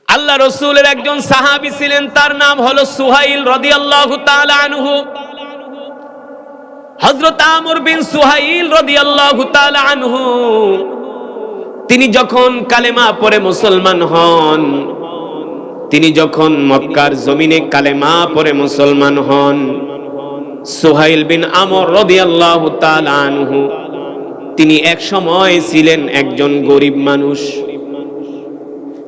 আল্লাহ রাসূলের একজন সাহাবী ছিলেন, তার নাম হলো সুহাইল রাদিয়াল্লাহু তাআলা আনহু। হযরত আমর বিন সুহাইল রাদিয়াল্লাহু তাআলা আনহু তিনি যখন কালেমা পড়ে মুসলমান হন, তিনি যখন মক্কার জমিনে কালেমা পড়ে মুসলমান হন, সুহাইল বিন আমর রাদিয়াল্লাহু তাআলা আনহু তিনি এক সময় ছিলেন একজন গরিব মানুষ,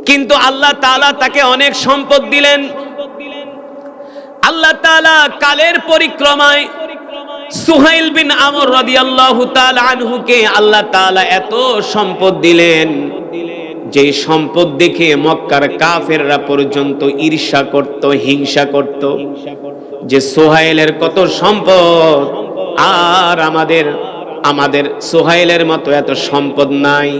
কিন্তু আল্লাহ তাআলা তাকে অনেক সম্পদ দিলেন। আল্লাহ তাআলা কালের পরিক্রমায় সুহাইল বিন আমর রাদিয়াল্লাহু তাআলা আনহুকে আল্লাহ তাআলা এত সম্পদ দিলেন যে সম্পদ দেখে মক্কার কাফেররা পর্যন্ত ঈর্ষা করত, হিংসা করত, যে সুহাইলের কত সম্পদ, আর আমাদের সুহাইলের মতো এত সম্পদ নাই।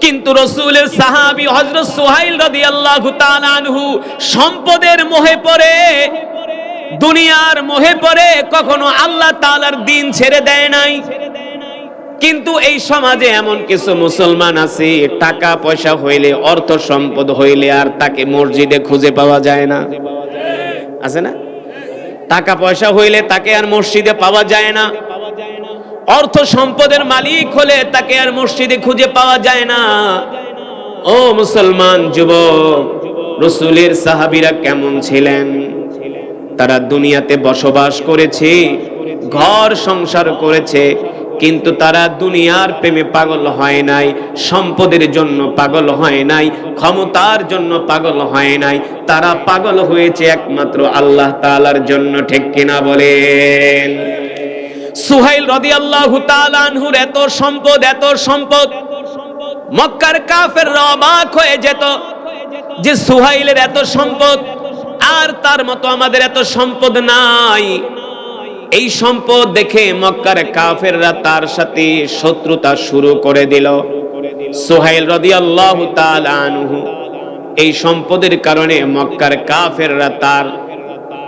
কিন্তু রাসূলের সাহাবী হযরত সুহাইল রাদিয়াল্লাহু তাআলা আনহু সম্পদের মোহে পড়ে, দুনিয়ার মোহে পড়ে কখনো আল্লাহ তাআলার দ্বীন ছেড়ে দেয় নাই। কিন্তু এই সমাজে এমন কিছু মুসলমান আছে, টাকা পয়সা হইলে, অর্থ সম্পদ হইলে আর তাকে মসজিদে খুঁজে পাওয়া যায় না, আছে না? টাকা পয়সা হইলে তাকে আর মসজিদে পাওয়া যায় না, অর্থ সম্পদের মালিক হলে তাকে আর মসজিদে খুঁজে পাওয়া যায় না। ও মুসলমান যুবক, রাসূলের সাহাবীরা কেমন ছিলেন? তারা দুনিয়াতে বসবাস করেছে, ঘর সংসার করেছে, কিন্তু তারা দুনিয়ার প্রেমে পাগল হয় নাই, সম্পদের জন্য পাগল হয় নাই, ক্ষমতার জন্য পাগল হয় নাই। তারা পাগল হয়েছে একমাত্র আল্লাহ তাআলার জন্য। ঠিক কিনা বলেন? সুহাইল রাদিয়াল্লাহু তাআলা আনহুর এত সম্পদ, মক্কার কাফেররা অবাক হয়ে যেত যে সুহাইলের এত সম্পদ, আর তার মতো আমাদের এত সম্পদ নাই। এই সম্পদ দেখে মক্কার কাফেররা তার সাথে শত্রুতা শুরু করে দিল। সুহাইল রাদিয়াল্লাহু তাআলা আনহু এই সম্পদের কারণে মক্কার কাফেররা তার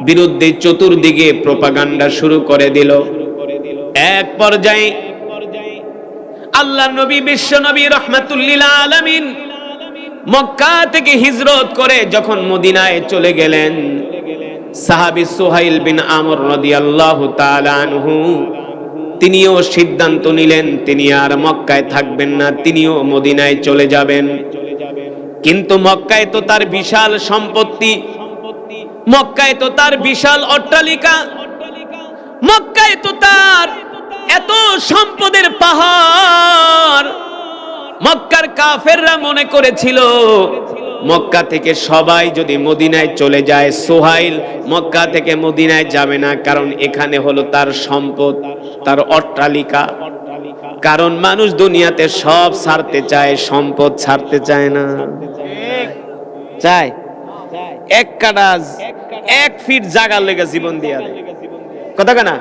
বিরুদ্ধে চতুর্দিকে প্রোপাগান্ডা শুরু করে দিল। এক পর্যায়ে আল্লাহর নবী, বিশ্ব নবী রাহমাতুল লিল আলামিন মক্কা থেকে হিজরত করে যখন মদিনায় চলে গেলেন, সাহাবী সুহাইল বিন আমর রাদিয়াল্লাহু তাআলা আনহু তিনিও সিদ্ধান্ত নিলেন তিনি আর মক্কায় থাকবেন না, তিনিও মদিনায় চলে যাবেন। কিন্তু মক্কায় তো তার বিশাল সম্পত্তি, মক্কায় তো তার বিশাল অট্টালিকা, মক্কায় তো তার এত সম্পদের পাহাড়। মক্কার কাফেররা মনে করেছিল মক্কা থেকে সবাই যদি মদিনায় চলে যায়, সুহাইল মক্কা থেকে মদিনায় যাবে না, কারণ এখানে হলো তার সম্পদ, তার অট্টালিকা। কারণ মানুষ দুনিয়াতে সব ছাড়তে চায়, সম্পদ ছাড়তে চায় না। চায় এক কাটা, 1 ফিট জায়গার লেগে জীবন দিয়া দেয়, কথা কেনা?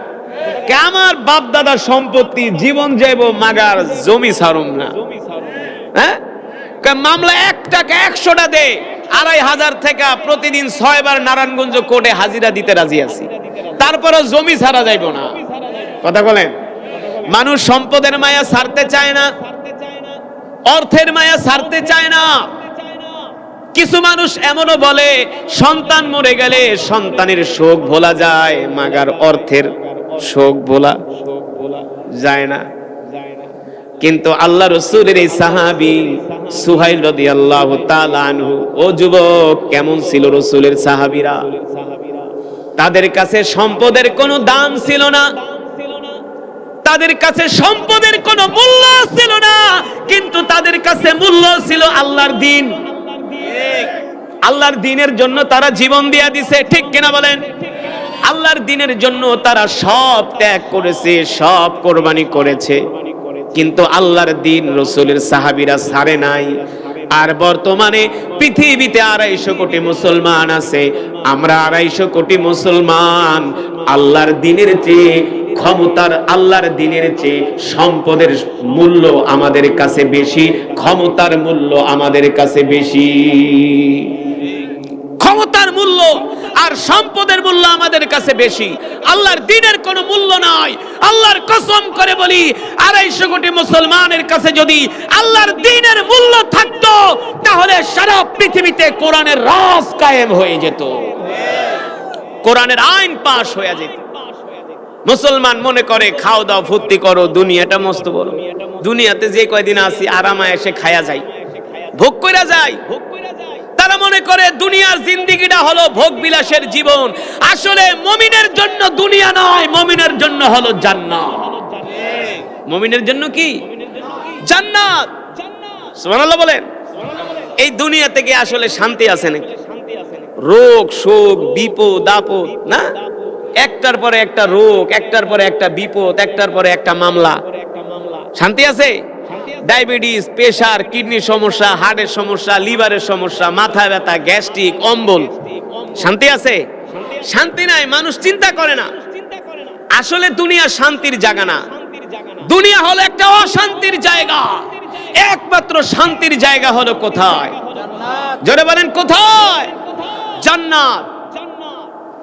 আমার বাপ দাদার সম্পত্তি, জীবন যাইব মাগার, জমি ছাড়ুম না। হ্যাঁ, মামলা 1 টাকা 100টা দে, 2500 টাকা প্রতিদিন 6 বার নারায়ণগঞ্জ কোর্টে হাজিরা দিতে রাজি আছি, তারপরে জমি ছাড়া যাইব না। কথা বলেন? মানুষ সম্পদের মায়া ছাড়তে চায় না, অর্থের মায়া ছাড়তে চায় না। কিছু মানুষ এমনও বলে সন্তান মরে গেলে সন্তানের শোক ভোলা যায়, মাগার অর্থের শোক ভোলা যায় না। কিন্তু আল্লাহ রাসূলের এই সাহাবী সুহাইল রাদিয়াল্লাহু তাআলা আনহু, ও যুবক, কেমন ছিল রাসূলের সাহাবীরা? তাদের কাছে সম্পদের কোনো দাম ছিল না, তাদের কাছে সম্পদের কোনো মূল্য ছিল না, কিন্তু তাদের কাছে মূল্য ছিল আল্লাহর দ্বীন। আল্লাহর দ্বীনের জন্য তারা জীবন দিয়া দিছে। ঠিক কিনা বলেন? আল্লাহর দ্বীনের জন্য তারা সব ত্যাগ করেছে, সব কোরবানি করেছে, কিন্তু আল্লাহর দ্বীন রাসূলের সাহাবীরা ছাড়ে নাই। আর বর্তমানে পৃথিবীতে 250 কোটি মুসলমান আছে, আমরা 250 কোটি মুসলমান আল্লাহর দ্বীনের চেয়ে, ক্ষমতার, আল্লাহর দ্বীনের চেয়ে সম্পদের মূল্য আমাদের কাছে বেশি, ক্ষমতার মূল্য আমাদের কাছে বেশি। ক্ষমতার মূল্য আর সম্পদের মূল্য আমাদের কাছে বেশি। আল্লাহর দ্বীনের কোনো মূল্য নাই। আল্লাহর কসম করে বলি, 250 কোটি মুসলমানের কাছে যদি আল্লাহর দ্বীনের মূল্য থাকতো, তাহলে সারা পৃথিবীতে কোরআনের রাজ কায়েম হয়ে যেত, কোরআনের আইন পাশ হয়ে যেত। মুসলমান মনে করে খাও দাও ফুর্তি করো, দুনিয়াটা মস্ত বড়, দুনিয়াতে যে কয়দিন আছি আরামে এসে খায়া যাই, ভোগ কইরা যাই। তারা মনে করে দুনিয়ার জিন্দেগিটা হলো ভোগ বিলাসের জীবন। আসলে মুমিনের জন্য দুনিয়া নয়, মুমিনের জন্য হলো জান্নাত। মুমিনের জন্য কি? জান্নাত। সুবহানাল্লাহ বলেন। এই দুনিয়া থেকে আসলে শান্তি আছে নাকি? রোগ শোক বিপদ আপদ, না, একটার পরে একটা রোগ, একটার পরে একটা বিপদ, একটার পরে একটা মামলা। শান্তি আছে? ডায়াবেটিস, প্রেসার, কিডনির সমস্যা, হার্টের সমস্যা, লিভারের সমস্যা, মাথা ব্যথা, গ্যাস্ট্রিক, অম্বল, শান্তি আছে? শান্তি নাই। মানুষ চিন্তা করে না। আসলে দুনিয়া শান্তির জায়গা না, দুনিয়া হলো একটা অশান্তির জায়গা। একমাত্র শান্তির জায়গা হলো কোথায়? জোরে বলেন কোথায়? জান্নাত।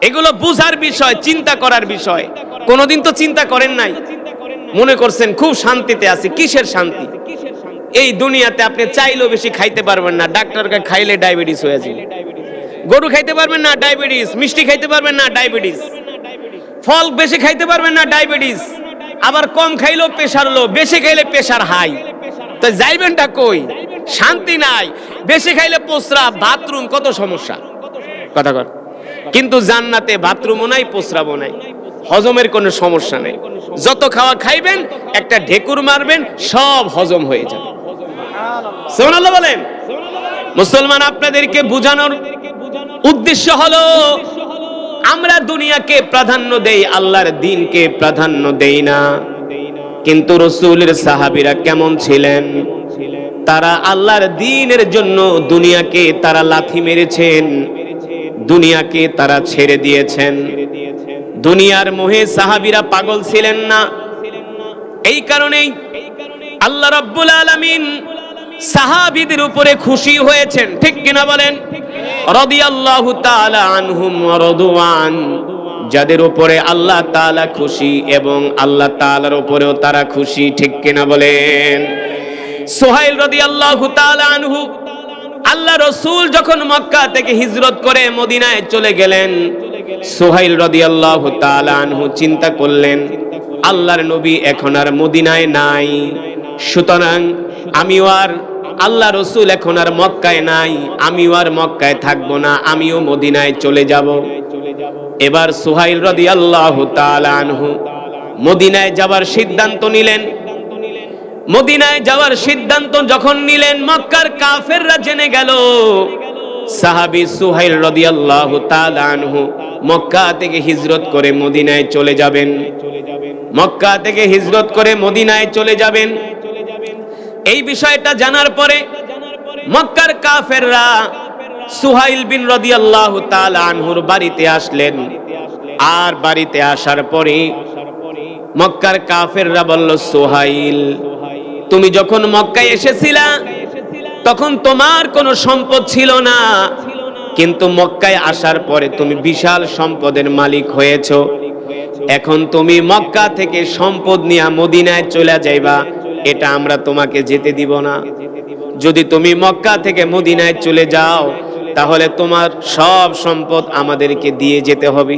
এগুলো বুঝার বিষয়, চিন্তা করার বিষয়। কোনদিন তো চিন্তা করেন নাই, মনে করছেন খুব শান্তিতে আছি। কিসের শান্তি? এই দুনিয়াতে আপনি চাইলেও বেশি খাইতে পারবেন না, ডাক্তারকে খাইলে ডায়াবেটিস হয়ে যাবে। গরু খাইতে পারবেন না, ডায়াবেটিস। মিষ্টি খাইতে পারবেন না, ডায়াবেটিস। ফল বেশি খাইতে পারবেন না, ডায়াবেটিস। আবার কম খাইলেও প্রেসার লো, বেশি খাইলে প্রেসার হাই। তো যাইবেনটা কই? শান্তি নাই। বেশি খাইলে প্রস্রাব, বাথরুম, কত সমস্যা, কথা কর। কিন্তু জান্নাতে বাথরুমও নাই, প্রস্রাবও নাই, হজমের কোনো সমস্যা নেই। যত খাওয়া খাইবেন, একটা ঢেকুর মারবেন, সব হজম হয়ে যাবে। সুবহানাল্লাহ বলেন। মুসলমান, আপনাদেরকে বুঝানোর উদ্দেশ্য হলো আমরা দুনিয়াকে প্রাধান্য দেই, আল্লাহর দ্বীনকে প্রাধান্য দেই না। কিন্তু রাসূলের সাহাবীরা কেমন ছিলেন? তারা আল্লাহর দ্বীনের জন্য দুনিয়াকে তারা লাথি মেরেছেন, দুনিয়াকে তারা ছেড়ে দিয়েছেন। দুনিয়ার মোহে সাহাবীরা পাগল ছিলেন না। এই কারণেই আল্লাহ রাব্বুল আলামিন সাহাবীদের উপরে খুশি হয়েছেন, ঠিক কিনা বলেন? রাদিয়াল্লাহু তাআলা আনহুম ওয়া রাদওয়ান। যাদের উপরে আল্লাহ তাআলা খুশি এবং আল্লাহ তাআলার উপরেও তারা খুশি, ঠিক কিনা বলেন? সুহাইল রাদিয়াল্লাহু তাআলা আনহু, আল্লাহ রাসূল যখন মক্কা থেকে হিজরত করে মদিনায় চলে গেলেন, সুহাইল রাদিয়াল্লাহু তাআলা আনহু চিন্তা করলেন, আল্লাহর নবী এখন আর মদিনায় নাই, সুতরাং আমিও আর, আল্লাহ রাসূল এখন আর মক্কায় নাই, আমিও আর মক্কায় থাকবো না, আমিও মদিনায় চলে যাব। এবার সুহাইল রাদিয়াল্লাহু তাআলা আনহু মদিনায় যাবার সিদ্ধান্ত নিলেন। মদিনায় যাওয়ার সিদ্ধান্ত যখন নিলেন, মক্কার কাফেররা জেনে গেল সাহাবী সুহাইল রাদিয়াল্লাহু তাআলা আনহু মক্কা থেকে হিজরত করে মদিনায় চলে যাবেন। মক্কা থেকে হিজরত করে মদিনায় চলে যাবেন। এই বিষয়টা জানার পরে মক্কার কাফেররা সুহাইল বিন রাদিয়াল্লাহু তাআলা আনহুর বাড়িতে আসলেন। আর বাড়িতে আসার পরে মক্কার কাফেররা বলল, সুহাইল, তুমি যখন মক্কায় এসেছিলা তখন তোমার কোনো সম্পদ ছিল না, কিন্তু মক্কায় আসার পরে তুমি বিশাল সম্পদের মালিক হয়েছো। এখন তুমি মক্কা থেকে সম্পদ নিয়ে মদিনায় চলে যাইবা, এটা আমরা তোমাকে যেতে দিব না। যদি তুমি মক্কা থেকে মদিনায় চলে যাও, তাহলে তোমার সব সম্পদ আমাদেরকে দিয়ে যেতে হবে।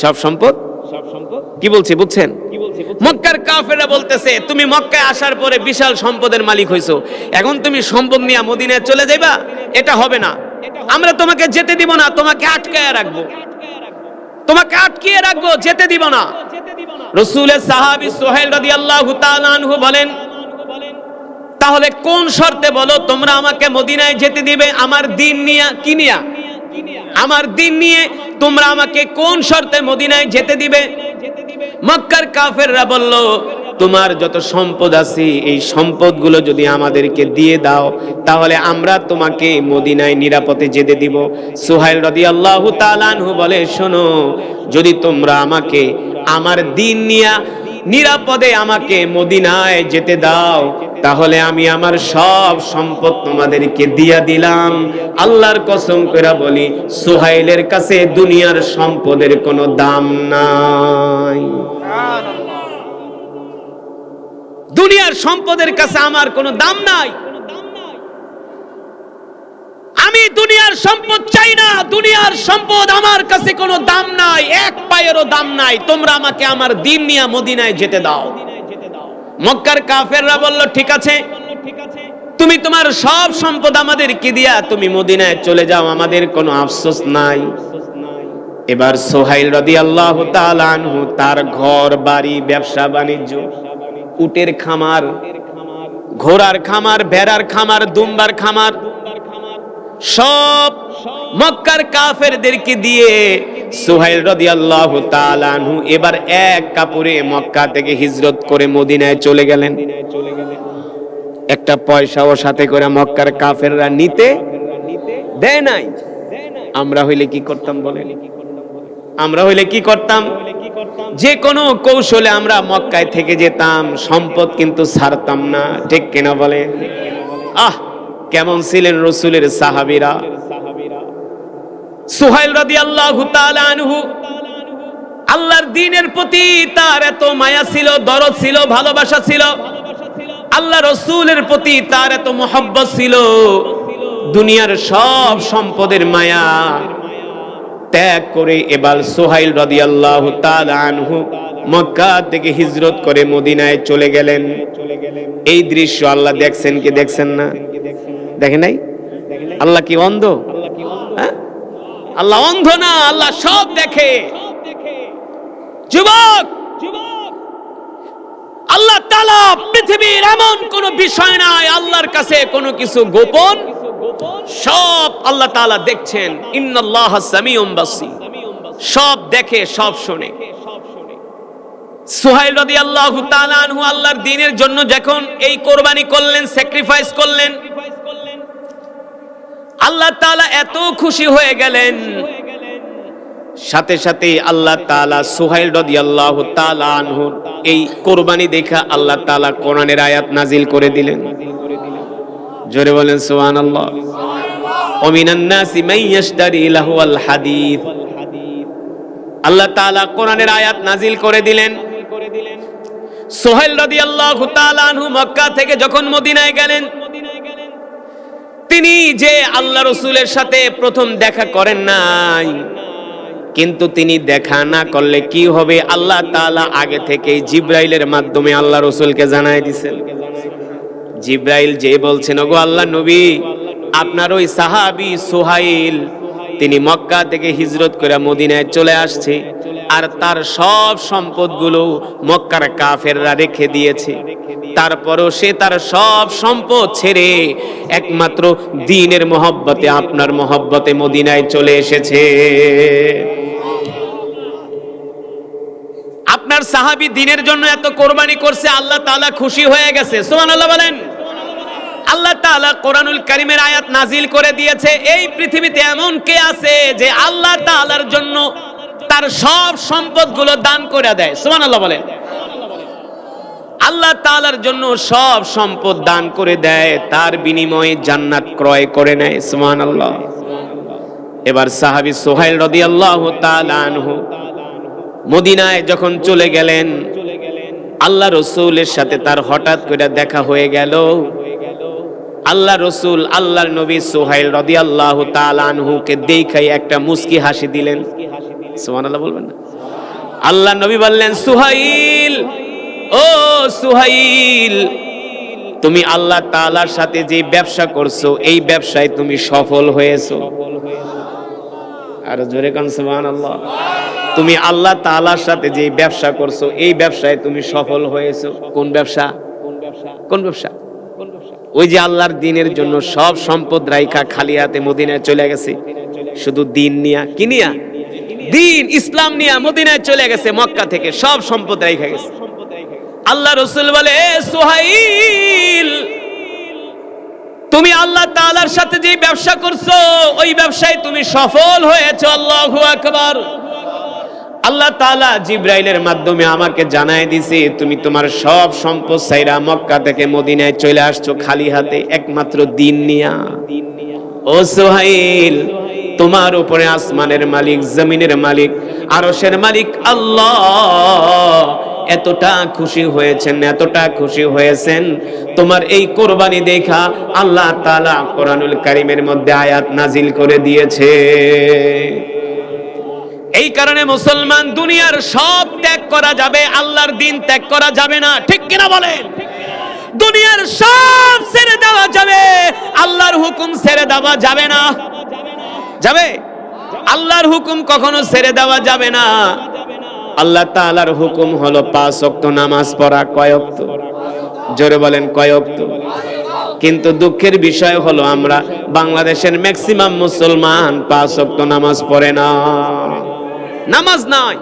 সব সম্পদ কি বলছি বুঝছেন? মক্কার কাফেররা বলতেছে, তুমি মক্কায় আসার পরে বিশাল সম্পদের মালিক হইছো, এখন তুমি সম্পদ নিয়ে মদিনায় চলে যাইবা, এটা হবে না, আমরা তোমাকে যেতে দিব না, তোমাকে আটকায় রাখবো, তোমাকে আটকিয়ে রাখবো, যেতে দিব না। রাসূলের সাহাবী সুহাইল রাদিয়াল্লাহু তাআলা আনহু বলেন, তাহলে কোন শর্তে বলো তোমরা আমাকে মদিনায় যেতে দিবে? আমার দ্বীন নিয়ে, কি নিয়ে? আমার দ্বীন নিয়ে তোমরা আমাকে কোন শর্তে মদিনায় যেতে দিবে? মক্কার কাফেররা বলল, তোমার যত সম্পদ আছে এই সম্পদগুলো যদি আমাদেরকে দিয়ে দাও, তাহলে আমরা তোমাকে মদিনায় নিরাপদে যেতে দিব। সুহাইল রাদিয়াল্লাহু তাআলা আনহু বলে, শোনো, যদি তোমরা আমাকে আমার দ্বীন নিয়ে নিরাপদে আমাকে মদিনায় যেতে দাও, তাহলে আমি আমার সব সম্পদ তোমাদেরকে দিয়া দিলাম। আল্লাহর কসম করে বলি, সুহাইলের কাছে দুনিয়ার সম্পদের কোনো দাম নাই। দুনিয়ার সম্পদের কাছে আমার কোনো দাম নাই। আমি দুনিয়ার সম্পদ চাই না, দুনিয়ার সম্পদ আমার কাছে কোনো দাম নাই, এক পায়েরও দাম নাই। তোমরা আমাকে আমার দিন নিয়ে মদিনায় যেতে দাও। মক্কার কাফেররা বলল, ঠিক আছে, তুমি তোমার সব সম্পদ আমাদেরকে দিয়া তুমি মদিনায় চলে যাও, আমাদের কোনো আফসোস নাই। এবার সুহাইল রাদিয়াল্লাহু তাআলা আনহু তার ঘর বাড়ি, ব্যবসা বাণিজ্য, উটের খামার, ঘোড়ার খামার, ভেড়ার খামার, দুম্বার খামার, সব মক্কার কাফেরদেরকে দিয়ে সুহাইল রাদিয়াল্লাহু তাআলা আনহু এবার এক কাপড়ে মক্কা থেকে হিজরত করে মদিনায় চলে গেলেন। একটা পয়সাও সাথে করে মক্কার কাফেররা নিতে দেয় নাই। আমরা হইলে কি করতাম বলেন? আমরা হইলে কি করতাম? যে কোনো কৌশলে আমরা মক্কায় থেকে যেতাম, সম্পদ কিন্তু ছাড়তাম না, ঠিক কিনা বলেন? কেমন ছিলেন রাসূলের সাহাবীরা! সুহাইল রাদিয়াল্লাহু তাআলা আনহু আল্লাহর দ্বীনের প্রতি তার এত মায়া ছিল, দরদ ছিল, ভালোবাসা ছিল, আল্লাহ রাসূলের প্রতি তার এত মহব্বত ছিল, দুনিয়ার সব সম্পদের মায়া ত্যাগ করে এবার সুহাইল রাদিয়াল্লাহু তাআলা আনহু মক্কা থেকে হিজরত করে মদিনায় চলে গেলেন। এই দৃশ্য আল্লাহ দেখছেন কি দেখছেন না? দেখেন নাই? আল্লাহ কি অন্ধ? আল্লাহ অন্ধ না, আল্লাহ সব দেখে। যুবক, আল্লাহ তাআলা পৃথিবীর এমন কোন বিষয় নাই আল্লাহর কাছে কোনো কিছু গোপন, সব আল্লাহ তাআলা দেখছেন। ইন্নাল্লাহা সামিউম বাসীর, সব দেখে, সব শুনে। সুহাইল রাদিয়াল্লাহু তাআলা আনহু আল্লাহর দ্বীনের জন্য যখন এই কোরবানি করলেন, স্যাক্রিফাইস করলেন, আল্লাহ তাআলা এত খুশি হয়ে গেলেন, সাথে সাথে আল্লাহ তাআলা সুহাইল রাদিয়াল্লাহু তাআলা আনহু এই কোরবানি দেখা আল্লাহ তাআলা কোরআনের আয়াত নাজিল করে দিলেন। জোরে বলেন সুবহানাল্লাহ। ওয়া মিনান নাসি মান ইয়াশতারি লাহুল হাদিস, আল্লাহ তাআলা কোরআনের আয়াত নাজিল করে দিলেন। সুহাইল রাদিয়াল্লাহু তাআলা আনহু মক্কা থেকে যখন মদিনায় গেলেন, তিনি যে আল্লাহ রাসূলের সাথে প্রথম দেখা করেন নাই, কিন্তু তিনি দেখা না করলে কি হবে আল্লাহ তাআলা আগে থেকেই জিবরাইলের মাধ্যমে আল্লাহ রাসূলকে জানায় দিয়েছেন। জিবরাইল যে বলছেন, ওগো আল্লাহ নবী, আপনার ওই সাহাবী সুহাইল তিনি মক্কা থেকে হিজরত করে মদিনায় চলে আসছে, আর তার সব সম্পদগুলো মক্কার কাফেররা রেখে দিয়েছে। তারপরও সে তার সব সম্পদ ছেড়ে একমাত্র দ্বীনের মহব্বতে, আপনার মহব্বতে মদিনায় চলে এসেছে। আপনার সাহাবী দ্বীনের জন্য এত কোরবানি করছে, আল্লাহ তাআলা খুশি হয়ে গেছে। সুবহানাল্লাহ বলেন। আল্লাহ তাআলা কোরআনুল কারীমের আয়াত নাজিল করে দিয়েছে, এই পৃথিবীতে এমন কে আছে যে আল্লাহ তাআলার জন্য তার সব সম্পদগুলো দান করে দেয়? সুবহানাল্লাহ বলেন। আল্লাহ তাআলার জন্য সব সম্পদ দান করে দেয়, তার বিনিময়ে জান্নাত ক্রয় করে নেয়। সুবহানাল্লাহ। এবার সাহাবী সুহাইল রাদিয়াল্লাহু তাআলা আনহু মদিনায় যখন চলে গেলেন, আল্লাহ রাসূলের সাথে তার হঠাৎ করে দেখা হয়ে গেল। আল্লাহ রাসূল, আল্লাহর নবী সুহাইল রাদিয়াল্লাহু তাআলা আনহুকে দেখাই একটা মুস্কি হাসি দিলেন। সুবহানাল্লাহ বলবেন না? আল্লাহ নবী বললেন, সুহাইল, ও সুহাইল, তুমি আল্লাহ তাআলার সাথে যে ব্যবসা করছো, এই ব্যবসায় তুমি সফল হয়েছো। আর জোরে কান সুবহানাল্লাহ। তুমি আল্লাহ তাআলার সাথে যে ব্যবসা করছো, এই ব্যবসায় তুমি সফল হয়েছো। কোন ব্যবসা? কোন ব্যবসা? ওই যে আল্লাহর দ্বীনের জন্য সব সম্পদ রাইখা খালি হাতে মদিনায় চলে গেছে, শুধু দ্বীন নিয়া, কি নিয়া? দ্বীন, ইসলাম নিয়া মদিনায় চলে গেছে, মক্কা থেকে সব সম্পদ রাইখা গেছে। আল্লাহ রাসূল বলে, সুহাইল, তুমি আল্লাহ তাআলার সাথে যে ব্যবসা করছো, ওই ব্যবসায় তুমি সফল হয়েছো। আল্লাহু আকবার। আল্লাহ তাআলা জিবরাইলের মাধ্যমে আমাকে জানায় দিছে তুমি তোমার সব সম্পদ ছাইরা মক্কা থেকে মদিনায় চলে আসছো খালি হাতে, একমাত্র দিন নিয়া। ও সুহাইল, তোমার উপরে আসমানের মালিক, জমিনের মালিক, আরশের মালিক আল্লাহ এতটা খুশি হয়েছেন, এতটা খুশি হয়েছেন, তোমার এই কোরবানি দেখা আল্লাহ তাআলা কোরআনুল কারীমের মধ্যে আয়াত নাজিল করে দিয়েছে। এই কারণে মুসলমান, দুনিয়ার সব ত্যাগ করা যাবে, আল্লাহর দিন ত্যাগ করা যাবে না, ঠিক কিনা বলেন? দুনিয়ার সব ছেড়ে দেওয়া যাবে, আল্লাহর হুকুম ছেড়ে দেওয়া যাবে না। যাবে? আল্লাহর হুকুম কখনো ছেড়ে দেওয়া যাবে না। আল্লাহ তাআলার হুকুম হলো 5 ওয়াক্ত নামাজ পড়া। কয় ওয়াক্ত? জোরে বলেন, কয় ওয়াক্ত? কিন্তু দুঃখের বিষয় হলো আমরা বাংলাদেশের ম্যাক্সিমাম মুসলমান 5 ওয়াক্ত নামাজ পড়ে না। নামাজ নাই,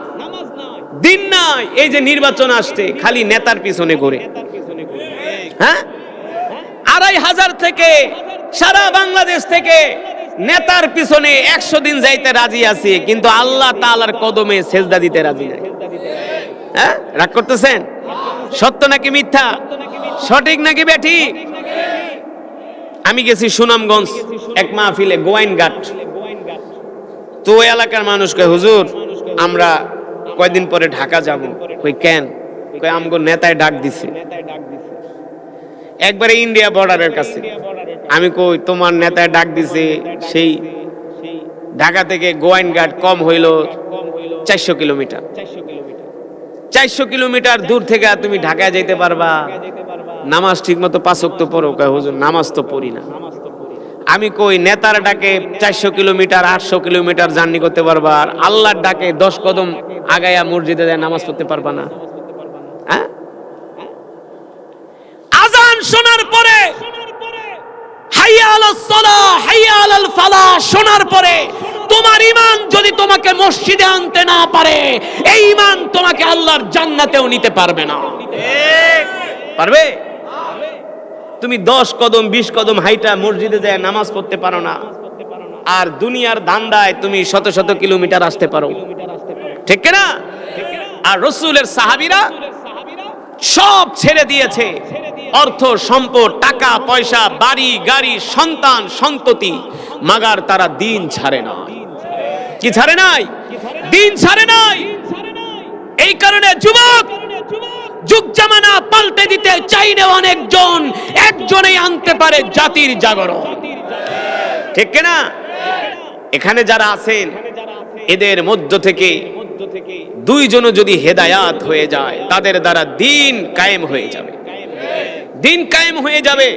দিন নাই। এই যে নির্বাচন আসছে, খালি নেতার পিছনে ঘুরে। হ্যাঁ, 2500 থেকে সারা বাংলাদেশ থেকে নেতার পিছনে 100 দিন যাইতে রাজি আছে, কিন্তু আল্লাহ তাআলার কদমে সেজদা দিতে রাজি নাই। হ্যাঁ, রাগ করতেছেন? সত্য নাকি মিথ্যা? সঠিক নাকি বেঠিক? আমি গেছি সুনামগঞ্জ এক মাহফিলে, গোয়াইনঘাট। তো ওই এলাকার মানুষ কয়, হুজুর আমরা কয়দিন পরে ঢাকা যাব। কই কেন? কয় আমগো নেতায় ডাক দিছে, একবারে ইন্ডিয়া বর্ডারের কাছে। আমি কই তোমার নেতায় ডাক দিছে, সেই ঢাকা থেকে গোয়াইনঘাট কম হইল 400 কিলোমিটার। 400 কিলোমিটার দূর থেকে তুমি ঢাকায় যাইতে পারবা? নামাজ ঠিক মতো 5 ওয়াক্ত পড়ো? কয় হুজুর নামাজ তো পড়ি না। আমি কই নেতার ডাকে 400 কিলোমিটার 800 কিলোমিটার জার্নি করতে পারবা, আর আল্লাহর ডাকে 10 কদম আগায়া মসজিদে যায় নামাজ পড়তে পারবা না? হ্যাঁ, আযান শোনার পরে, হাইয়া আলাস সালাহ হাইয়া আলাল ফালাহ শোনার পরে তোমার ঈমান যদি তোমাকে মসজিদে আনতে না পারে, এই ঈমান তোমাকে আল্লাহর জান্নাতেও নিতে পারবে না। ঠিক পারবে? তুমি 10 কদম 20 কদম হাইটা মসজিদে যায় নামাজ পড়তে পারো না, আর দুনিয়ার ধান্দায় তুমি শত শত কিলোমিটার আসতে পারো, ঠিক কিনা? আর রাসূলের সাহাবীরা সব ছেড়ে দিয়েছে, অর্থ সম্পদ, টাকা পয়সা, বাড়ি গাড়ি, সন্তান সন্ততি, মাগার তারা দিন ছাড়ে না। কি ছাড়ে নাই? দিন ছাড়ে নাই। এই কারণে যুবক, যুগ জামানা পাল্টে দিতে চাইলে অনেকজন, একজনেই আনতে পারে জাতির জাগরণ, ঠিক কিনা? এখানে যারা আছেন এদের মধ্য থেকে 2 জনও যদি হেদায়াত হয়ে যায়, তাদের দ্বারা দিন কায়েম হয়ে যাবে, দিন কায়েম হয়ে যাবে।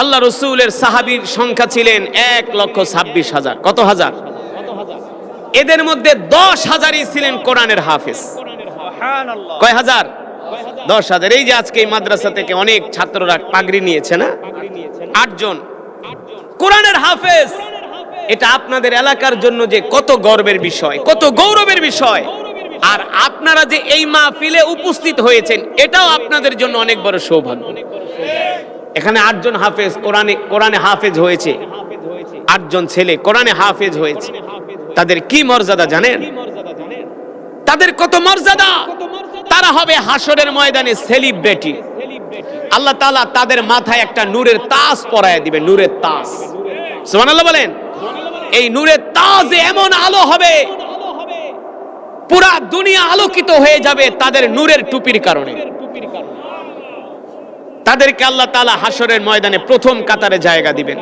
আল্লাহ রসুলের সাহাবীর সংখ্যা ছিলেন 1,26,000। কত হাজার? এদের মধ্যে 10,000ই ছিলেন কোরআনের হাফেজ। কয় হাজার? 10,000। এই যে আজকে এই মাদ্রাসা থেকে অনেক ছাত্ররা পাগড়ি নিয়েছে না, 8 জন কোরআনের হাফেজ। এটা আপনাদের এলাকার জন্য যে কত গর্বের বিষয়, কত গৌরবের বিষয়। আর আপনারা যে এই মাহফিলে উপস্থিত হয়েছেন, এটাও আপনাদের জন্য অনেক বড় সৌভাগ্য। এখানে 8 জন হাফেজ কোরআনে হাফেজ হয়েছে, 8 জন ছেলে কোরআনে হাফেজ হয়েছে। তাদের কি মর্যাদা জানেন? তাদের কত মর্যাদা! তারা হবে হাসরের ময়দানে সেলিব্রিটি। আল্লাহ তাআলা তাদের মাথায় একটা নূরের তাজ পরায় দিবেন, নূরের তাজ। সুবহানাল্লাহ বলেন। এই নূরের তাজে এমন আলো হবে, পুরা দুনিয়া আলোকিত হয়ে যাবে তাদের নূরের টুপির কারণে। তাদেরকে আল্লাহ তাআলা হাসরের ময়দানে প্রথম কাতারে জায়গা দিবেন,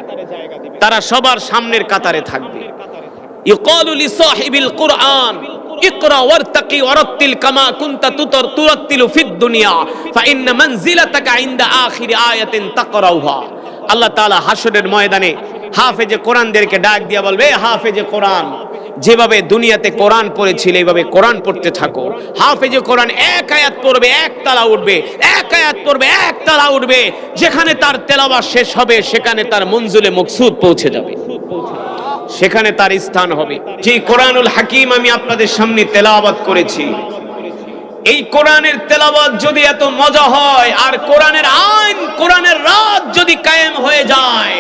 তারা সবার সামনের কাতারে থাকবে। ইকালু লিসাহিবিল কুরআন ইকরা ওয়ারতাকি ওয়ারাত্তিল কামা কুনতা তুরাত্তিলু ফিদ দুনিয়া ফাইন্না মানজিলাতাকা ইনদা আখির আয়াতিন তাকরাউহা। আল্লাহ তাআলা হাসরের ময়দানে হাফেজে কোরআনদেরকে ডাক দিয়া বলবে, হাফেজে কোরআন, যেভাবে দুনিয়াতে কোরআন পড়েছিলে এইভাবে কোরআন পড়তে থাকো। হাফেজে কোরআন এক আয়াত পড়বে এক তালা উঠবে, এক আয়াত পড়বে এক তালা উঠবে। যেখানে তার তেলাওয়াত শেষ হবে সেখানে তার মঞ্জুলে মকসুদ পৌঁছে যাবে, সেখানে তার স্থান হবে। যে কোরআনুল হাকিম আমি আপনাদের সামনে তেলাওয়াত করেছি, এই কোরআনের তেলাওয়াত যদি এত মজা হয়, আর কোরআনের আইন, কোরআনের রাত যদি কায়েম হয়ে যায়,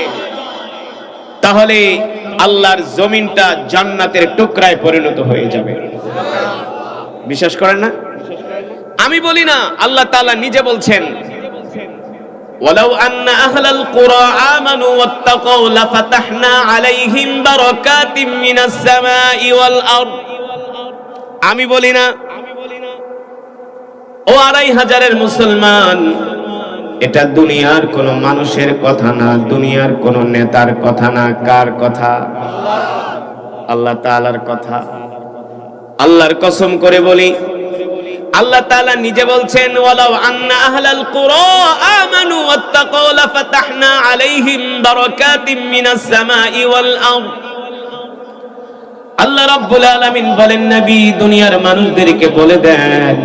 তাহলে আল্লাহর জমিনটা জান্নাতের টুকরায় পরিণত হয়ে যাবে। বিশ্বাস করেন না? আমি বলি না, আল্লাহ তাআলা নিজে বলছেন, ওয়ালাউ আন্না আহলাল কুরা আমানু ওয়াত্তাকাউ লাফাতাহনা আলাইহিম বারাকাতিম মিনাস সামাই ওয়াল আরদ। আমি বলি না, ও ২৫০০ মুসলমান, এটা দুনিয়ার কোন মানুষের কথা না, দুনিয়ার কোন নেতার কথা না। কার কথা? আল্লাহ তাআলার কথা। আল্লাহর কসম করে বলি, আল্লাহ তাআলা নিজে বলছেন, ওয়ালাউ আন্না আহলাল কুরা আমানু ওয়াত্তাকাউ লাফাতাহনা আলাইহিম বারাকাতিম মিনাস সামাই ওয়াল আরদ। আল্লাহ রাব্বুল আলামিন বলেন, নবী দুনিয়ার মানুষদেরকে বলে দেন,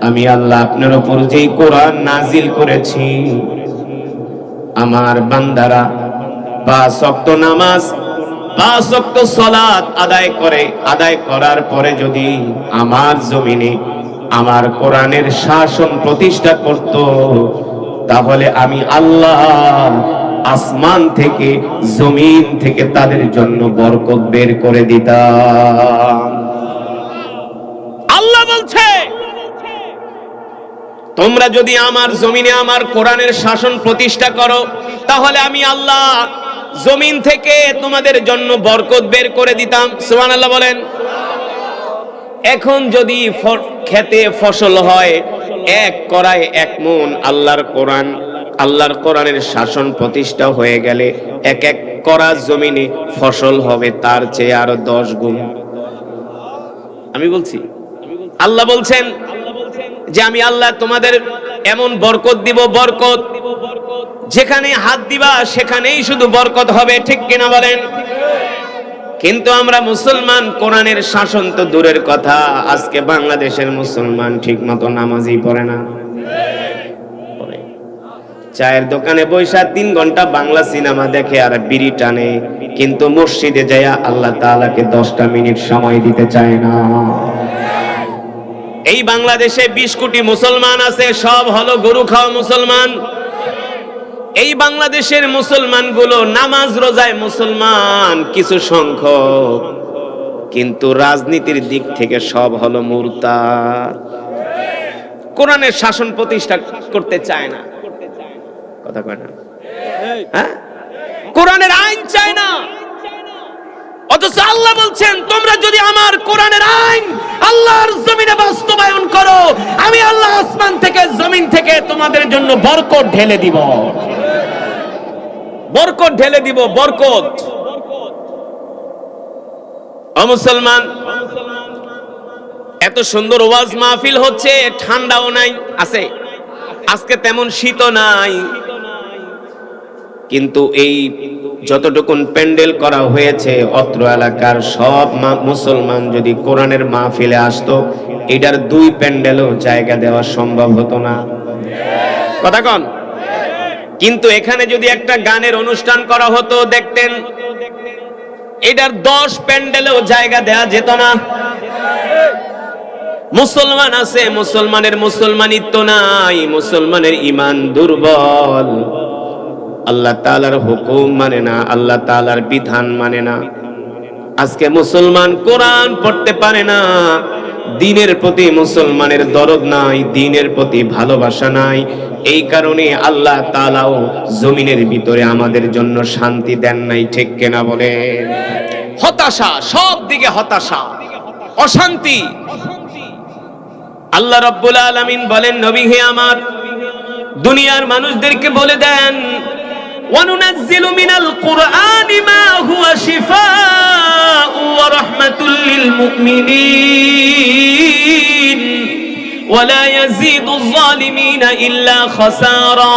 আমি আল্লাহ আপনার উপর যেই কোরআন নাজিল করেছি, আমার বান্দারা ৫ ওয়াক্ত নামাজ, ৫ ওয়াক্ত সালাত আদায় করার পরে যদি আমার জমিনে আমার কোরআনের শাসন প্রতিষ্ঠা করত, তাহলে আমি আল্লাহ আসমান থেকে জমিন থেকে তাদের জন্য বরকত বের করে দিতাম। আল্লাহ বলছে, তোমরা যদি আমার জমিনে আমার কোরআনের শাসন প্রতিষ্ঠা করো, তাহলে আমি আল্লাহ জমিন থেকে তোমাদের জন্য বরকত বের করে দিতাম। সুবহানাল্লাহ বলেন। এখন যদি খেতে ফসল হয়, ১ কড়ায় ১ মণ আল্লাহর কোরআনের শাসন প্রতিষ্ঠা হয়ে গেলে ১ কড়া জমিনে ফসল হবে তার চেয়ে আরো ১০ গুণ। আমি বলছি, আল্লাহ বলছেন যে আমি আল্লাহ তোমাদের এমন বরকত দিব, বরকত যেখানে হাত দিবা সেখানেই শুধু বরকত হবে। ঠিক কিনা বলেন? কিন্তু আমরা মুসলমান, কোরআনের শাসন তো দূরের কথা, আজকে বাংলাদেশের মুসলমান ঠিক মতো নামাজই পড়ে না। চায়ের দোকানে বৈশা ৩ ঘন্টা বাংলা সিনেমা দেখে আর বিড়ি টানে, কিন্তু মসজিদে যাইয়া আল্লাহ তাআলাকে 10টা মিনিট সময় দিতে চায় না। এই বাংলাদেশে 20 কোটি মুসলমান আছে, সব হলো গরু খাওয়া মুসলমান। এই বাংলাদেশের মুসলমানগুলো নামাজ রোজায় মুসলমান কিছু সংখ্যক, কিন্তু রাজনীতির দিক থেকে সব হলো মুরতাদ। কোরআনের শাসন প্রতিষ্ঠা করতে চায় না। কথা কয় না? হ্যাঁ, কোরআনের আইন চায় না। অথচ আল্লাহ বলছেন, তোমরা যদি আমার কোরআনের আইন আল্লাহর জমিনে বাস্তবায়ন করো, আমি আল্লাহ আসমান থেকে জমিন থেকে তোমাদের জন্য বরকত ঢেলে দিব। বরকত ঢেলে দিব, বরকত। ও মুসলমান, এত সুন্দর ওয়াজ মাহফিল হচ্ছে, ঠান্ডাও নাই, আছে আজকে তেমন শীতও নাই, কিন্তু এই যতটুকুন প্যান্ডেল করা হয়েছে, অত্র এলাকার সব মুসলমান যদি কোরআনের মাহফিলে আসতো, এটার 2 প্যান্ডেলও জায়গা দেওয়া সম্ভব হতো না। কথা কন? কিন্তু এখানে যদি একটা গানের অনুষ্ঠান করা হতো, দেখতেন এটার 10 প্যান্ডেলেও জায়গা দেওয়া যেত না। মুসলমান আছে, মুসলমানের মুসলমানিত্ব নাই, মুসলমানের ঈমান দুর্বল, আল্লাহ তাআলার হুকুম মানে না, আল্লাহ তাআলার বিধান মানে না। আজকে মুসলমান কোরআন পড়তে পারে না, দ্বীনের প্রতি মুসলমানের দরদ নাই, দ্বীনের প্রতি ভালোবাসা নাই। এই কারণে আল্লাহ তাআলাও জমিনের ভিতরে আমাদের জন্য শান্তি দেন নাই। ঠিক কিনা বলেন? হতাশা, সব দিকে হতাশা, অশান্তি। আল্লাহ রাব্বুল আলামিন বলেন, নবী হে আমার, দুনিয়ার মানুষদেরকে বলে দেন, ওয়ানুনাজ্জিলু মিনাল কুরআনি মা হুয়া শিফাa'un ওয়া রাহমাতুল লিল মুমিনিন ওয়া লা ইয়াজিদুয যালিমিনা ইল্লা খাসারা।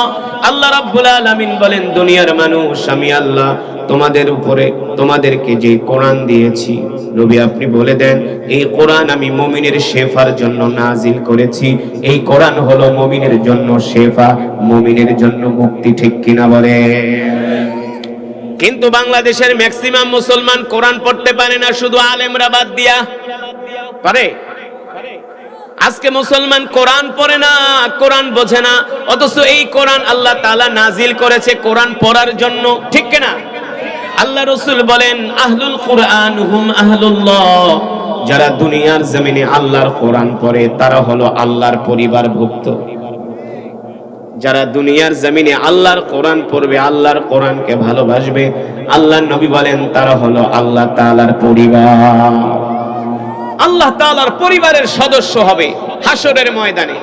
আল্লাহ রাব্বুল আলামিন বলেন, দুনিয়ার মানুষ, আমি আল্লাহ তোমাদেরকে যে কোরআন দিয়েছি, নবী আপনি বলে দেন, এই কোরআন আমি মুমিনের শেফার জন্য নাজিল করেছি। এই কোরআন হলো মুমিনের জন্য শেফা, মুমিনের জন্য মুক্তি। ঠিক কিনা বলে? কিন্তু বাংলাদেশের ম্যাক্সিমাম মুসলমান কোরআন পড়তে পারে না, শুধু আলেমরা বাদ দিয়া পারে। আজকে মুসলমান কোরআন পড়ে না, কোরআন বোঝে না, অথচ এই কোরআন আল্লাহ তাআলা নাজিল করেছে কোরআন পড়ার জন্য। ঠিক কিনা? আল্লাহ রাসূল বলেন আহলুল কুরআন হুম আহলুল্লাহ, যারা দুনিয়ার জমিনে আল্লাহর কোরআন পড়ে তারা হলো আল্লাহর পরিবারভুক্ত। যারা দুনিয়ার জমিনে আল্লাহর কোরআন পড়বে, আল্লাহর কোরআনকে ভালোবাসবে, আল্লাহর নবী বলেন তারা হলো আল্লাহ তাআলার পরিবার, আল্লাহ তাআলার পরিবারের সদস্য হবে হাসরের ময়দানে।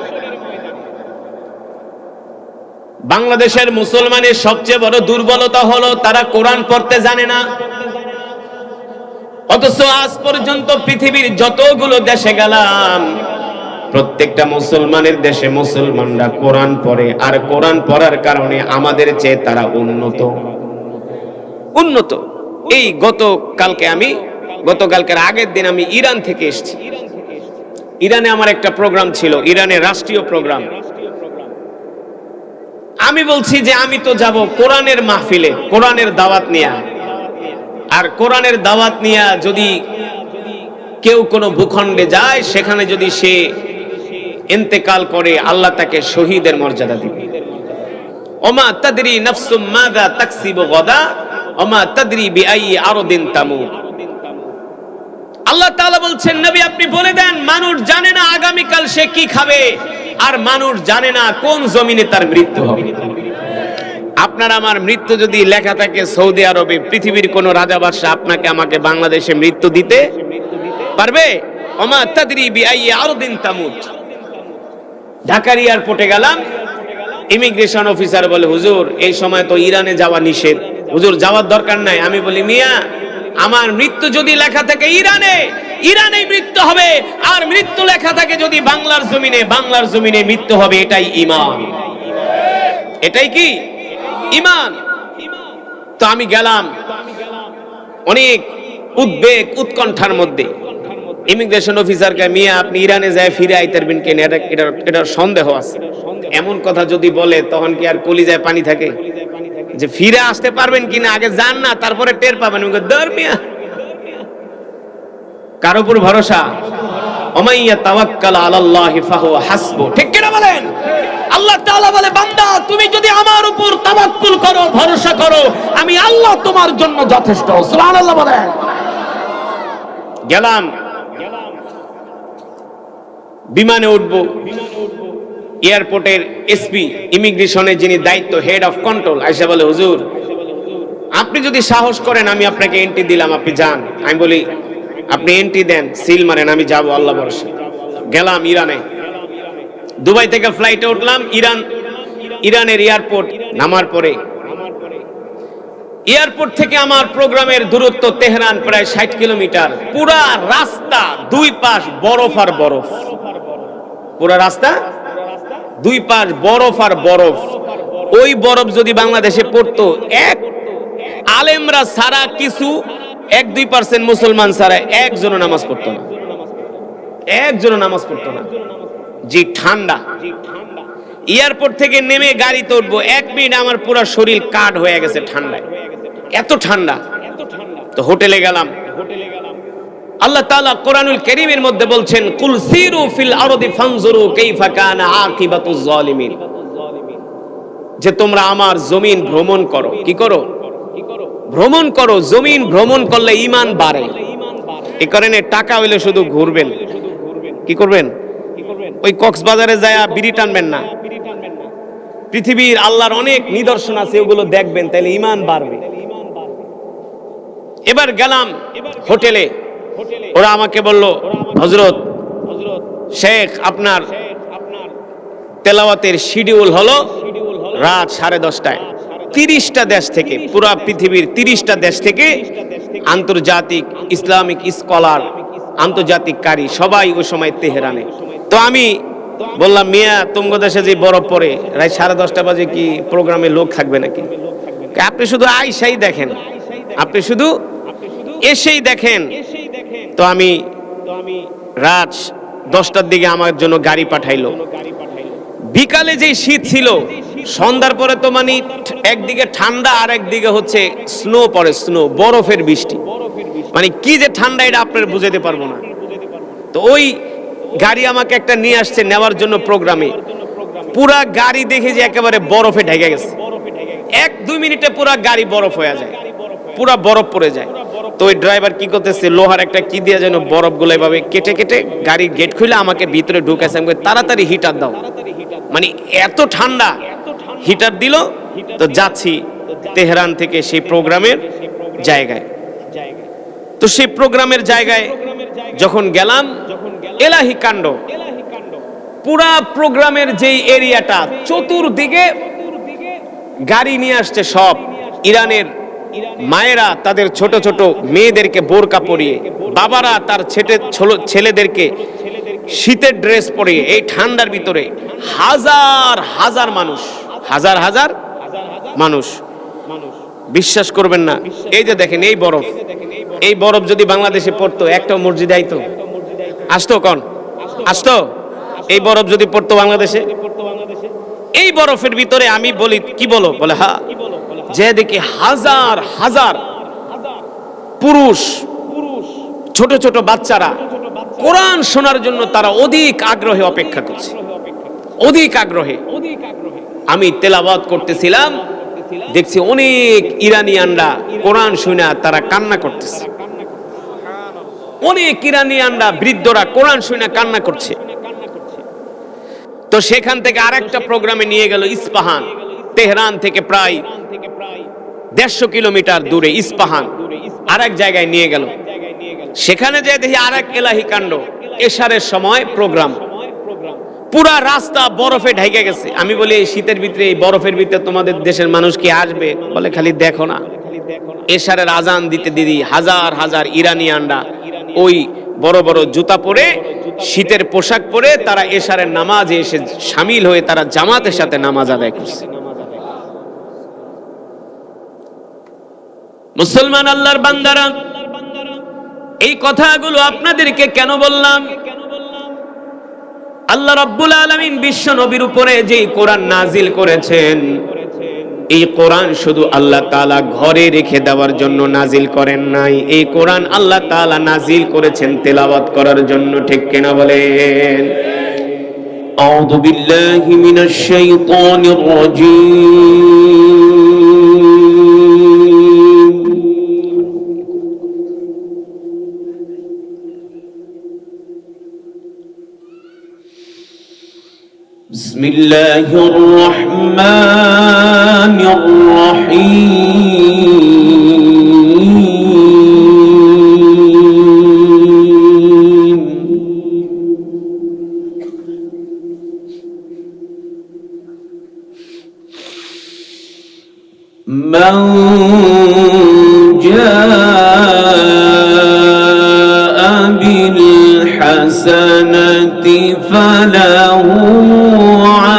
বাংলাদেশের মুসলমানের সবচেয়ে বড় দুর্বলতা হলো তারা কোরআন পড়তে জানে না। অথচ আজ পর্যন্ত পৃথিবীর যতগুলো দেশে গেলাম, প্রত্যেকটা মুসলমানের দেশে মুসলমানরা কোরআন পড়ে, আর কোরআন পড়ার কারণে আমাদের চেয়ে তারা উন্নত। এই গতকালকের আগের দিন আমি ইরান থেকে এসেছি। ইরানে আমার একটা প্রোগ্রাম ছিল, ইরানের রাষ্ট্রীয় প্রোগ্রাম। আমি বলছি যে আমি তো যাব কোরআনের মাহফিলে, কোরআনের দাওয়াত নিয়ে। আর কোরআনের দাওয়াত নিয়ে যদি কেউ কোনো ভূখণ্ডে যায়, সেখানে যদি সে ইন্তেকাল করে, আল্লাহ তাকে শহীদের মর্যাদা দিবে। ওমা তাদরি নাফসুম মাযা তাকসিবু গাদা ওমা তাদরি বিআই আরদিন তামুত। আল্লাহ তাআলা বলছেন, নবী আপনি বলে দেন, মানুষ জানে না আগামীকাল সে কি খাবে, আর মানুষ জানে না কোন জমিনে তার মৃত্যু হবে। আপনার আমার মৃত্যু যদি লেখা থাকে সৌদি আরবে, পৃথিবীর কোন রাজা বাদশা আপনাকে আমাকে বাংলাদেশে মৃত্যু দিতে পারবে? ওমা তাদরি বিআই আরদিন তামুত। ঢাকার এয়ারপোর্টে গেলাম, ইমিগ্রেশন অফিসার বলে, হুজুর এই সময় তো ইরানে যাওয়া নিষেধ, হুজুর যাওয়ার দরকার নাই। আমি বলি, মিয়া আমার মৃত্যু যদি লেখা থাকে ইরানে মৃত্যু হবে, আর মৃত্যু লেখা থাকে যদি বাংলার জমিনে মৃত্যু হবে। এটাই ঈমান। এটাই কি ঈমান? তো আমি গেলাম অনেক উদ্বেগ উৎকণ্ঠার মধ্যে। ইমিগ্রেশন অফিসারকে, মিয়া আপনি ইরানে যায় ফিরে আইতে পারবেন কেন, এটার সন্দেহ আছে। এমন কথা যদি বলে তখন কি আর কলিজায় পানি থাকে যে ফিরে আসতে পারবেন কিনা? আগে যান না, তারপরে টের পাবেন। মিয়া কার উপর ভরসা? ওমাইয়া তাওয়াক্কাল আলাল্লাহি ফাহুয়া হাসবু। ঠিক কিনা বলেন? আল্লাহ তাআলা বলে, বান্দা তুমি যদি আমার উপর তাওয়াক্কুল করো, ভরসা করো, আমি আল্লাহ তোমার জন্য যথেষ্ট। সুবহানাল্লাহ বলেন। গেলাম, বিমানে উঠবো, এয়ারপোর্টের এসপি, ইমিগ্রেশনের যিনি দায়িত্ব, হেড অফ কন্ট্রোল, আয়েশা বলে, হুজুর আপনি যদি সাহস করেন আমি আপনাকে এন্ট্রি দিলাম, আপনি যান। আমি বলি, আপনি এন্ট্রি দেন, সিল মারেন, আমি যাব আল্লাহ ভরসা। গেলাম ইরানে, দুবাই থেকে ফ্লাইটে উঠলাম, ইরানের এয়ারপোর্ট নামার পরে, এয়ারপোর্ট থেকে আমার প্রোগ্রামের দূরত্ব তেহরান প্রায় 60 কিলোমিটার। পুরা রাস্তা দুই পাশ বরফ আর বরফ, পুরা রাস্তা দুই পাশ বরফ আর বরফ। ওই বরফ যদি বাংলাদেশে পড়তো, এক আলেমরা সারা কিছু 1-2% মুসলমান ছাড়া একজনও নামাজ পড়তো না, একজনও নামাজ পড়তো না। জি ঠান্ডা। এয়ারপোর্ট থেকে নেমে গাড়িতে উঠবো, 1 মিনিট আমার পুরো শরীর কাঠ হয়ে গেছে ঠান্ডায়, এত ঠান্ডা। তো হোটেলে গেলাম। আল্লাহ তাআলা কোরআনুল কারীমের মধ্যে বলছেন, কুল সিরু ফিল আরদি ফানজুরু কাইফা কানা আকিবাতুজ জালিমিন, যে তোমরা আমার জমিন ভ্রমণ করো। কি করো? ভ্রমণ করো। জমিন ভ্রমণ করলে ঈমান বাড়ে। এই কারণে টাকা হইলে শুধু ঘুরবেন, কি করবেন? ওই কক্সবাজারে যায় বিড়ি টানবেন না। পৃথিবীর আল্লাহর অনেক নিদর্শন আছে, ওগুলো দেখবেন, তাহলে ঈমান বাড়বে। এবার গেলাম হোটেলে, ওরা আমাকে বলল, হযরত শেখ আপনার তেলাওয়াতের শিডিউল হলো রাত 10:30টায়। 30টা দেশ থেকে, পুরো পৃথিবীর 30টা দেশ থেকে আন্তর্জাতিক ইসলামিক স্কলার, আন্তর্জাতিক কারি সবাই ওই সময় তেহরানে। তো আমি বললাম, মিয়া তুমগো দেশে যে বরফ পড়ে, রাত 10:30 বাজে কি প্রোগ্রামে লোক থাকবে নাকি? আপনি শুধু আইসাই দেখেন, আপনি শুধু এসেই দেখেন। তো আমি রাত 10টার দিকে আমার জন্য গাড়ি পাঠাইলো। বিকালে যে শীত ছিল, সন্ধ্যার পরে তো মানে একদিকে ঠান্ডা আর একদিকে হচ্ছে স্নো পড়ে, স্নো, বরফের বৃষ্টি। মানে কি যে ঠান্ডা এটা আপনার বুঝাতে পারবো না। তো ওই গাড়ি আমাকে একটা নিয়ে আসছে নেওয়ার জন্য প্রোগ্রামে। পুরা গাড়ি দেখে যে একেবারে বরফে ঢেকে গেছে, 1-2 মিনিটে পুরা গাড়ি বরফ হয়ে যায়। পুরা বরফ পড়ে যায়। তো ওই ড্রাইভার কি করতেছে, লোহার একটা কি দিয়ে যেন বরফগুলো এভাবে কেটে কেটে গাড়ির গেট খুলে আমাকে ভিতরে ঢুকাইছে। আমি কই, তাড়াতাড়ি হিটার দাও, মানে এত ঠান্ডা। হিটার দিল, তো যাচ্ছি তেহরান থেকে সেই প্রোগ্রামের জায়গায়। তো সেই প্রোগ্রামের জায়গায় যখন গেলাম, এলাহি কাণ্ড, পুরা প্রোগ্রামের যেই এরিয়াটা চতুর্দিকে গাড়ি নিয়ে আসছে সব ইরানের মায়েরা তাদের ছোট ছোট মেয়েদেরকে বোরকা পরিয়ে, বাবারা তার ছেলেদেরকে শীতের ড্রেস পরিয়ে, এই ঠান্ডার ভিতরে হাজার হাজার মানুষ, হাজার হাজার মানুষ। বিশ্বাস করবেন না, এই যে দেখেন এই বরফ, এই বরফ যদি বাংলাদেশে পড়তো একটা মসজিদে আইতো, আসতো কোন আসতো? এই বরফ যদি পড়তো বাংলাদেশে, এই বরফের ভিতরে আমি বলি কি বলো, বলে হ্যাঁ, যে দেখি হাজার হাজার পুরুষ, ছোট ছোট বাচ্চারা কোরআন শোনার জন্য তারা অধিক আগ্রহে অপেক্ষা করছে, অধিক আগ্রহে। আমি তেলাওয়াত করতেছিলাম, দেখছি অনেক ইরানিয়ানরা কোরআন শুনে তারা কান্না করতেছে, অনেক ইরানিয়ানরা বৃদ্ধরা কোরআন শুনে কান্না করছে। তো সেখান থেকে আরেকটা প্রোগ্রামে নিয়ে গেল ইস্পাহান, তেহরান থেকে প্রায় 150 কিলোমিটার দূরে ইস্পাহান আরেক জায়গায় নিয়ে গেল। সেখানে যে দেখি আরেক এলাহি কাণ্ড, এশারের সময় প্রোগ্রাম, পুরা রাস্তা বরফে ঢেকে গেছে। আমি বলি, এই শীতের ভিতরে, এই বরফের ভিতরে তোমাদের দেশের মানুষ কি আসবে? বলে, খালি দেখো না। এশারের আজান দিতে দিদি হাজার হাজার ইরানিয়ানরা ওই বড় বড় জুতা পরে, শীতের পোশাক পরে তারা এশারের নামাজে এসে শামিল হয়ে তারা জামাতের সাথে নামাজ আদায় করছে। মুসলমান আল্লাহর বান্দারা, এই কথাগুলো আপনাদেরকে কেন বললাম? আল্লাহ রাব্বুল আলামিন বিশ্ব নবীর উপরে যে কোরআন নাজিল করেছেন, এই কোরআন শুধু আল্লাহ তাআলা ঘরে রেখে দেওয়ার জন্য নাজিল করেন নাই, এই কোরআন আল্লাহ তাআলা নাজিল করেছেন তেলাওয়াত করার জন্য। ঠিক কিনা বলেন? আউযু বিল্লাহি মিনাশ শাইতানির রাজীম। বিসমিল্লাহির রহমানির রহিম। মান জাআ বিল হাসানাতি ফালাহু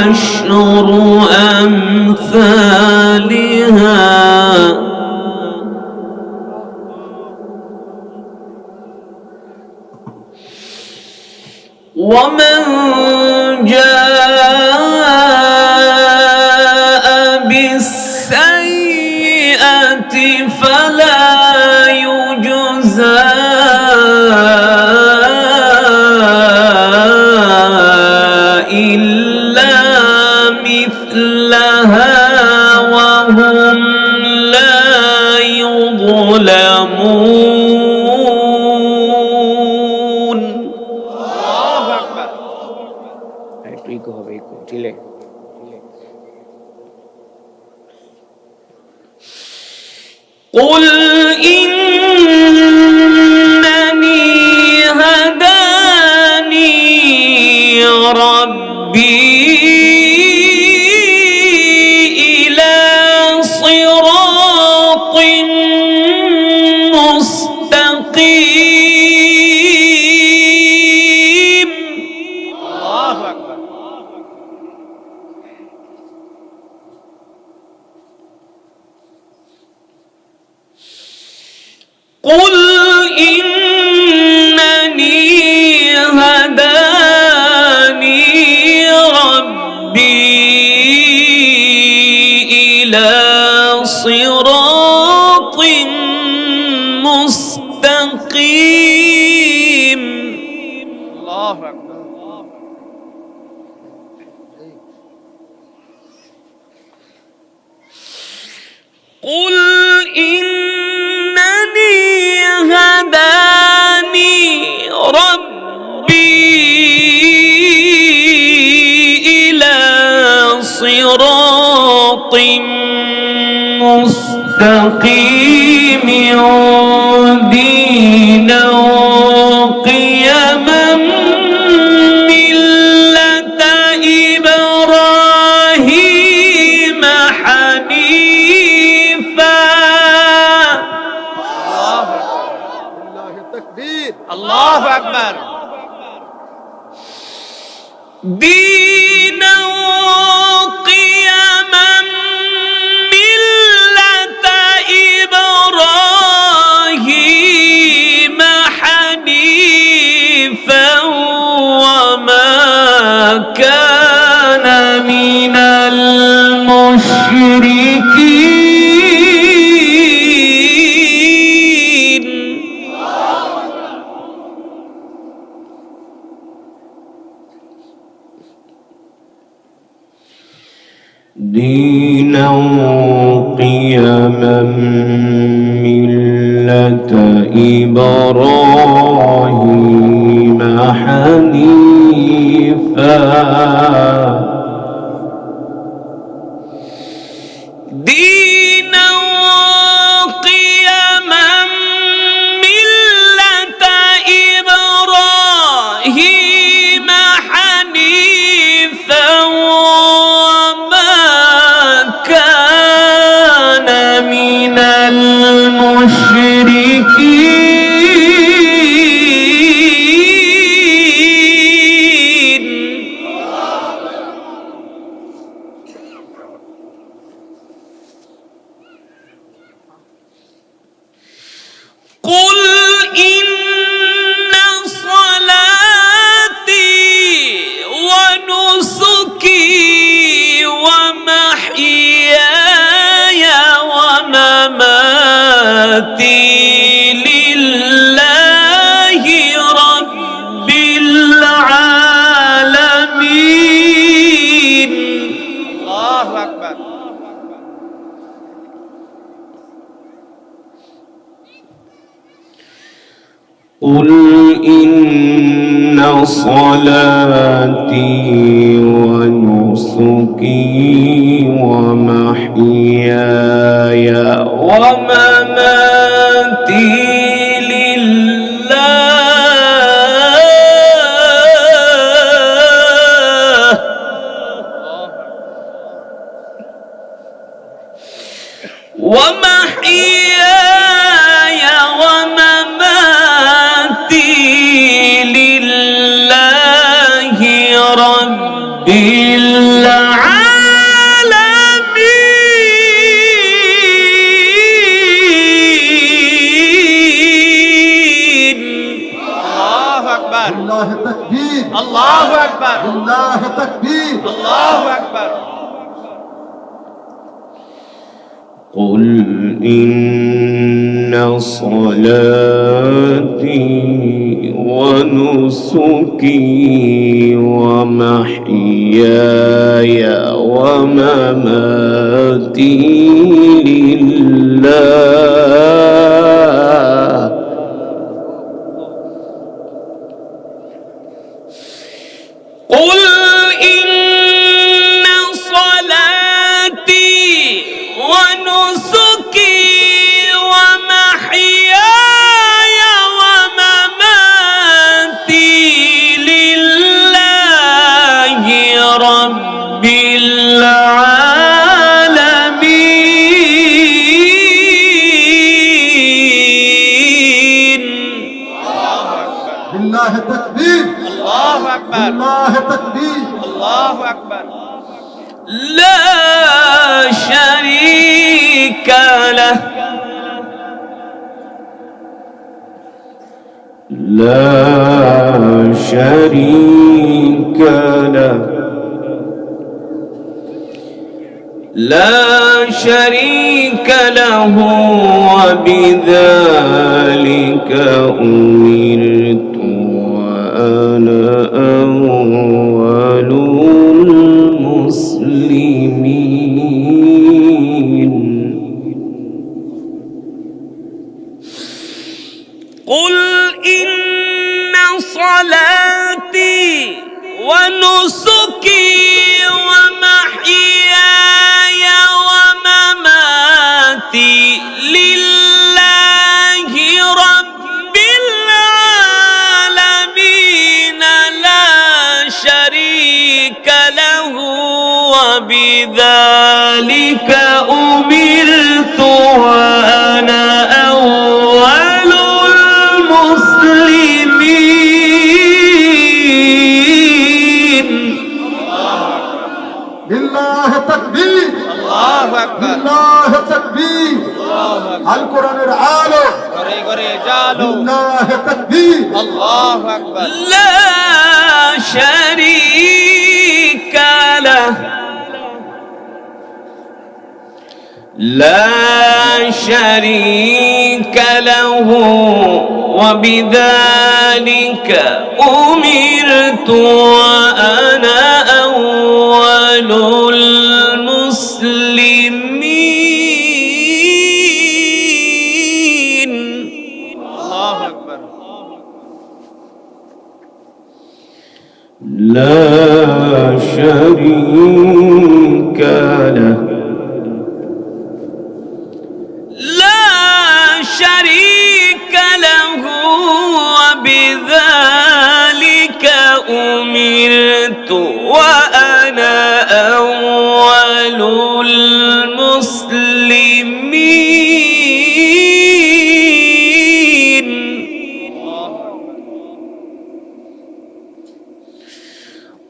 عشر أمثالها ومن جاء بالسيئة فلا يجزى قل إنني هداني ربي إلى صراط مستقيم. الله أكبر. قل إنني هداني ربي إلى صراط مستقيم. الله أكبر. قل إن صراط مستقيم دينا قيما ملة إبراهيم حنيفا. الله التكبير، الله أكبر. دينا قيما ملة إبراهيم حنيفا وما كان من المشركين. دينا قيما ملة إبراهيم حنيفا. دينا قيما ملة إبراهيم حنيفا من المشركين. قل إن صلاتي ونسكي ومحياي ومماتي لله رب العالمين. الله أكبر. قل إن صلاتي ونسكي ومحياي ومماتي لله ومحياي ومماتي لله رب العالمين. الله أكبر. الله تكبير، الله أكبر. الله تكبير. الله أكبر. قل إن صلاتي ونسكي ومحياي ومماتي لله قل إن صلاتي ونسكي ومحياي ومماتي لله رب العالمين. لله تكبير، الله أكبر. لله تكبير. الله أكبر. لا شريك له لا شريك له لا شريك له وبذلك أمرت وأنا أول المسلمين. قل إن صلاتي ونسكي ومحياي وبذلك أمرت وأنا أول المسلمين لله تكبير الله أكبر لله تكبير الله أكبر আল কোরআনের আলো ঘরে ঘরে জালো لله تكبير الله أكبر لا شريك له لا شريك له وبذلك أمرت وأنا أول المسلمين الله أكبر لا شريك له لا شريك له وبذلك أمرت وأنا أول المسلمين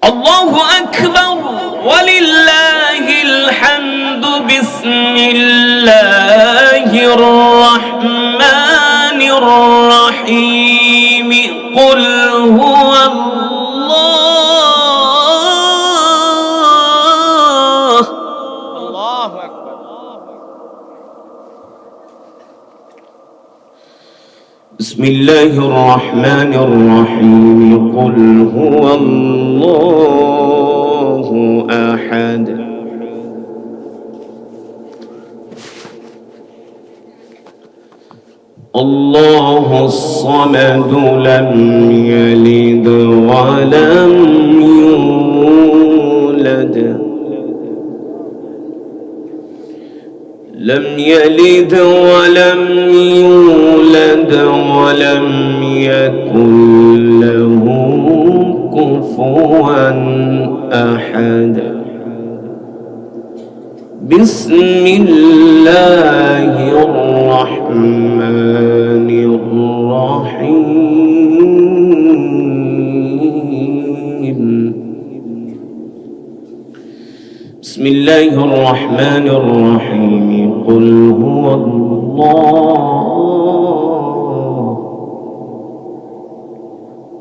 الله أكبر ولله الحمد بسم الله الرحمن الرحيم قل هو الله الله أكبر بسم الله الرحمن الرحيم قل هو الله أحد الله الصمد لم يلد ولم يولد لم يلد ولم يولد ولم يكن له كفوا أحد بسم الله الرحمن الرحيم بسم الله الرحمن الرحيم قل هو الله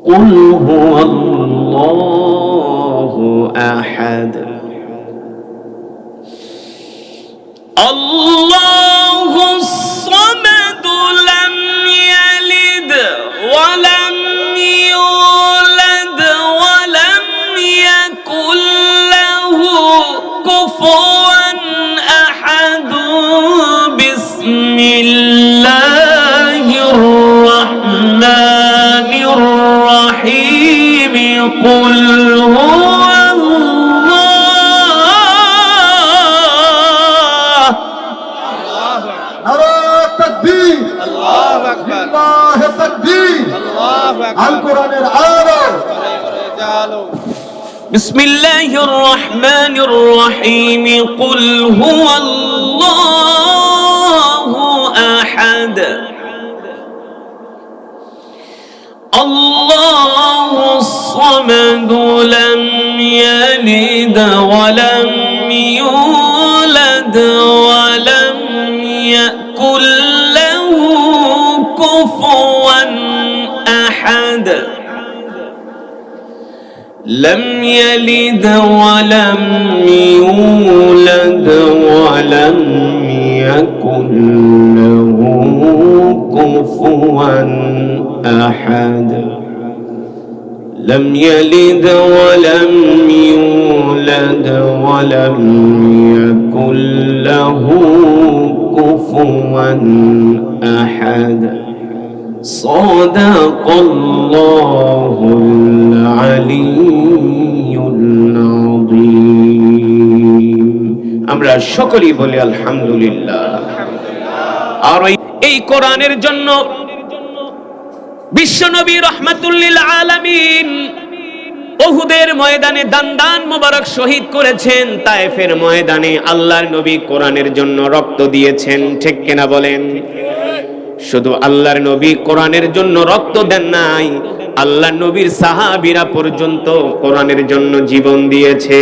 قل هو الله أحد الله الصمد لم يلد ولم يولد ولم يكن له كفوا أحد بسم الله الرحمن الرحيم قل هو নারে তাকবীর الله أكبر লিল্লাহ তাকবীর الله আল أكبر কোরআনের আলো ঘরে ঘরে জালো بسم الله الرحمن الرحيم قل هو الله أحد الله الصمد لم يلد ولم يولد ولم يكن له كفوا أحد لم يلد ولم يولد ولم يكن له كفوا أحد لم يلد ولم يولد ولم يكن له كفوا أحد صدق الله العلي العظيم আমরা সকলেই বলি আলহামদুলিল্লাহ। আর এই কোরআনের জন্য বিশ্বনবী রাহমাতুল লিল আলামিন উহুদের ময়দানে দান মোবারক শহীদ করেছেন, তায়েফের ময়দানে আল্লাহর নবী কোরআনের জন্য রক্ত দিয়েছেন, ঠিক কিনা বলেন? শুধু আল্লাহর নবী কোরআনের জন্য রক্ত দেন নাই, আল্লাহর নবীর সাহাবীরা পর্যন্ত কোরআনের জন্য জীবন দিয়েছে।